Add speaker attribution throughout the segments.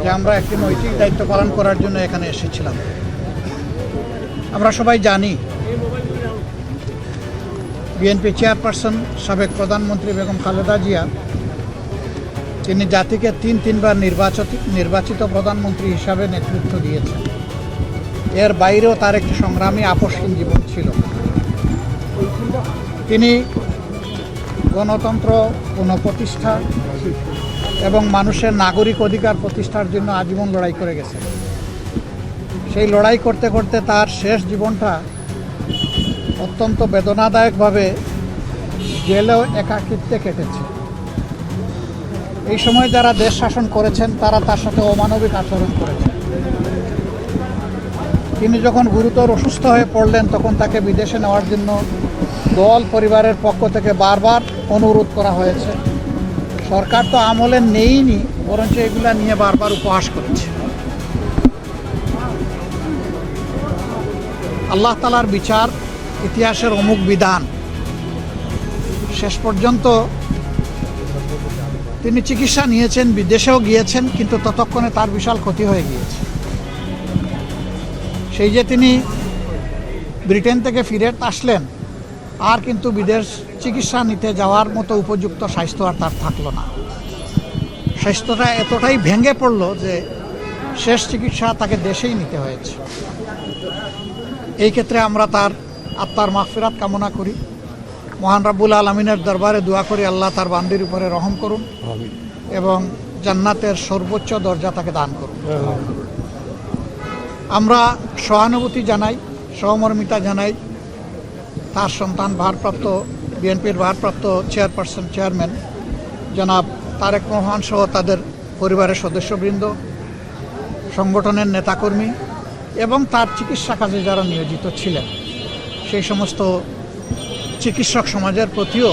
Speaker 1: যে আমরা একটি নৈতিক দায়িত্ব পালন করার জন্য এখানে এসেছিলাম। আমরা সবাই জানি বিএনপি চেয়ারপারসন সাবেক প্রধানমন্ত্রী বেগম খালেদা জিয়া তিনি জাতিকে তিনবার নির্বাচিত প্রধানমন্ত্রী হিসাবে নেতৃত্ব দিয়েছেন। এর বাইরেও তার একটি সংগ্রামী আপসহীন জীবন ছিল। তিনি গণতন্ত্র পুনঃপ্রতিষ্ঠা এবং মানুষের নাগরিক অধিকার প্রতিষ্ঠার জন্য আজীবন লড়াই করে গেছেন। সেই লড়াই করতে করতে তার শেষ জীবনটা অত্যন্ত বেদনাদায়কভাবে জেলেও একাকিত্বে কেটেছে। এই সময় যারা দেশ শাসন করেছেন তারা তার সাথে অমানবিক আচরণ করেছেন। তিনি যখন গুরুতর অসুস্থ হয়ে পড়লেন তখন তাকে বিদেশে নেওয়ার জন্য দল পরিবারের পক্ষ থেকে বারবার অনুরোধ করা হয়েছে। সরকার তো আমলে নেইনি, বরঞ্চ এগুলা নিয়ে বারবার উপহাস করেছে। আল্লাহ তাআলার বিচার ইতিহাসের অমুক বিধান। শেষ পর্যন্ত তিনি চিকিৎসা নিয়েছেন, বিদেশেও গিয়েছেন, কিন্তু ততক্ষণে তার বিশাল ক্ষতি হয়ে গিয়েছে। সেই যে তিনি ব্রিটেন থেকে ফিরে আসলেন, আর কিন্তু বিদেশ চিকিৎসা নিতে যাওয়ার মতো উপযুক্ত স্বাস্থ্য আর তার থাকলো না। স্বাস্থ্যটা এতটাই ভেঙে পড়ল যে শেষ চিকিৎসা তাকে দেশেই নিতে হয়েছে। এই ক্ষেত্রে আমরা তার আত্মার মাগফিরাত কামনা করি। মহান রাব্বুল আলামিনের দরবারে দোয়া করি আল্লাহ তার বান্দির উপরে রহম করুন এবং জান্নাতের সর্বোচ্চ দরজা তাকে দান করুন। আমরা সহানুভূতি জানাই, সহমর্মিতা জানাই তার সন্তান বিএনপির ভারপ্রাপ্ত চেয়ারম্যান জনাব তারেক রহমান সহ তাদের পরিবারের সদস্যবৃন্দ, সংগঠনের নেতাকর্মী এবং তার চিকিৎসা কাজে যারা নিয়োজিত ছিলেন সেই সমস্ত চিকিৎসক সমাজের প্রতিও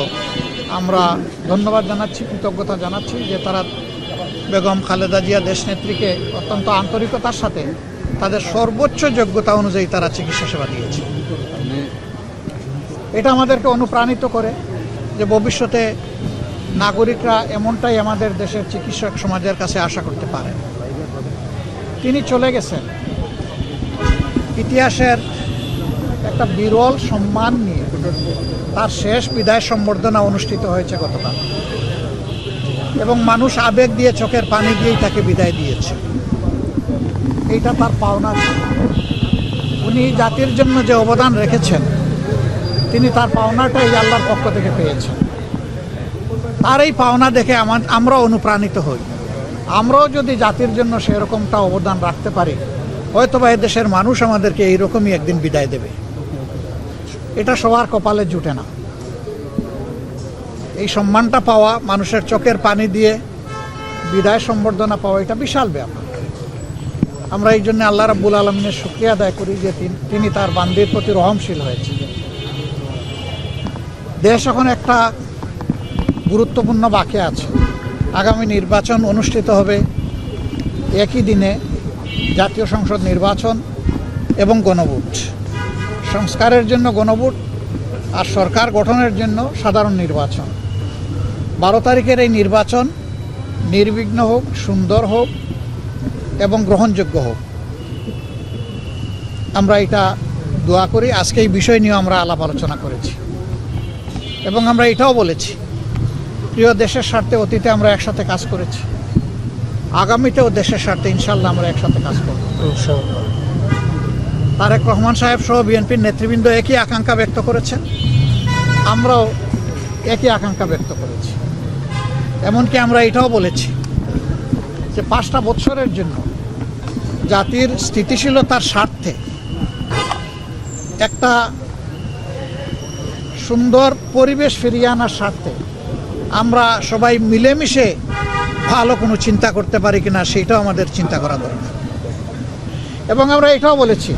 Speaker 1: আমরা ধন্যবাদ জানাচ্ছি, কৃতজ্ঞতা জানাচ্ছি যে তারা বেগম খালেদা জিয়া দেশনেত্রীকে অত্যন্ত আন্তরিকতার সাথে তাদের সর্বোচ্চ যোগ্যতা অনুযায়ী তারা চিকিৎসা সেবা দিয়েছে। এটা আমাদেরকে অনুপ্রাণিত করে যে ভবিষ্যতে নাগরিকরা এমনটাই আমাদের দেশের চিকিৎসক সমাজের কাছে আশা করতে পারে। তিনি চলে গেছেন ইতিহাসের একটা বিরল সম্মান নিয়ে। তার শেষ বিদায় সম্বর্ধনা অনুষ্ঠিত হয়েছে গতকাল এবং মানুষ আবেগ দিয়ে চোখের পানি দিয়েই তাকে বিদায় দিয়েছে। এইটা তার পাওনা ছিল। উনি জাতির জন্য যে অবদান রেখেছেন তিনি তার পাওনাটাই আল্লাহর পক্ষ থেকে পেয়েছেন। তার এই পাওনা দেখে আমরা অনুপ্রাণিত হই। আমরাও যদি জাতির জন্য সেরকমটা অবদান রাখতে পারি, হয়তোবা এদেশের মানুষ আমাদেরকে এইরকমই একদিন বিদায় দেবে। এটা সবার কপালে জুটে না। এই সম্মানটা পাওয়া, মানুষের চোখের পানি দিয়ে বিদায় সম্বর্ধনা পাওয়া, এটা বিশাল ব্যাপার। আমরা এই জন্য আল্লাহ রাব্বুল আলামিনের শুকরিয়া আদায় করি যে তিনি তার বান্দির প্রতি রহমশীল হয়েছে। দেশ এখন একটা গুরুত্বপূর্ণ বাঁকে আছে। আগামী নির্বাচন অনুষ্ঠিত হবে একই দিনে, জাতীয় সংসদ নির্বাচন এবং গণভোট। সংস্কারের জন্য গণভোট আর সরকার গঠনের জন্য সাধারণ নির্বাচন। 12 তারিখের এই নির্বাচন নির্বিঘ্ন হোক, সুন্দর হোক এবং গ্রহণযোগ্য হোক, আমরা এটা দোয়া করি। আজকে এই বিষয় নিয়ে আমরা আলাপ আলোচনা করেছি এবং আমরা এটাও বলেছি প্রিয় দেশের স্বার্থে অতীতে আমরা একসাথে কাজ করেছি, আগামীতেও দেশের স্বার্থে ইনশাল্লাহ আমরা একসাথে কাজ করব। তারেক রহমান সাহেব সহ বিএনপির নেতৃবৃন্দ একই আকাঙ্ক্ষা ব্যক্ত করেছেন, আমরাও একই আকাঙ্ক্ষা ব্যক্ত করেছি। এমনকি আমরা এটাও বলেছি যে 5টা বছরের জন্য জাতির স্থিতিশীলতার স্বার্থে একটা সুন্দর পরিবেশ ফিরিয়ে আনার স্বার্থে আমরা সবাই মিলেমিশে ভালো কোনো চিন্তা করতে পারি কিনা সেটাও আমাদের চিন্তা করা দরকার। এবং আমরা এটাও বলেছি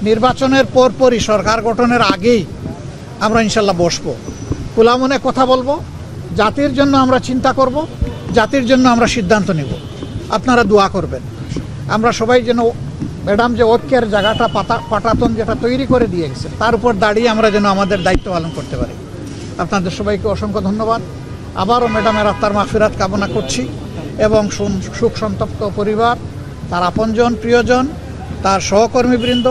Speaker 1: নির্বাচনের পরপরই, সরকার গঠনের আগেই আমরা ইনশাল্লাহ বসবো, খোলা মনে কথা বলবো, জাতির জন্য আমরা চিন্তা করব, জাতির জন্য আমরা সিদ্ধান্ত নেব। আপনারা দোয়া করবেন আমরা সবাই যেন ম্যাডাম যে ঐক্যের জায়গাটা পাটাতন যেটা তৈরি করে দিয়ে গেছে তার উপর দাঁড়িয়ে আমরা যেন আমাদের দায়িত্ব পালন করতে পারি। আপনাদের সবাইকে অসংখ্য ধন্যবাদ। আবারও ম্যাডামের আত্মার মাগফিরাত কামনা করছি এবং শোক সন্তপ্ত পরিবার, তার আপনজন, প্রিয়জন, তার সহকর্মীবৃন্দ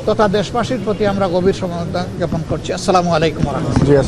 Speaker 1: তথা দেশবাসীর প্রতি আমরা গভীর সমবেদনা জ্ঞাপন করছি। আসসালামু আলাইকুম ওয়া রাহমাতুল্লাহ।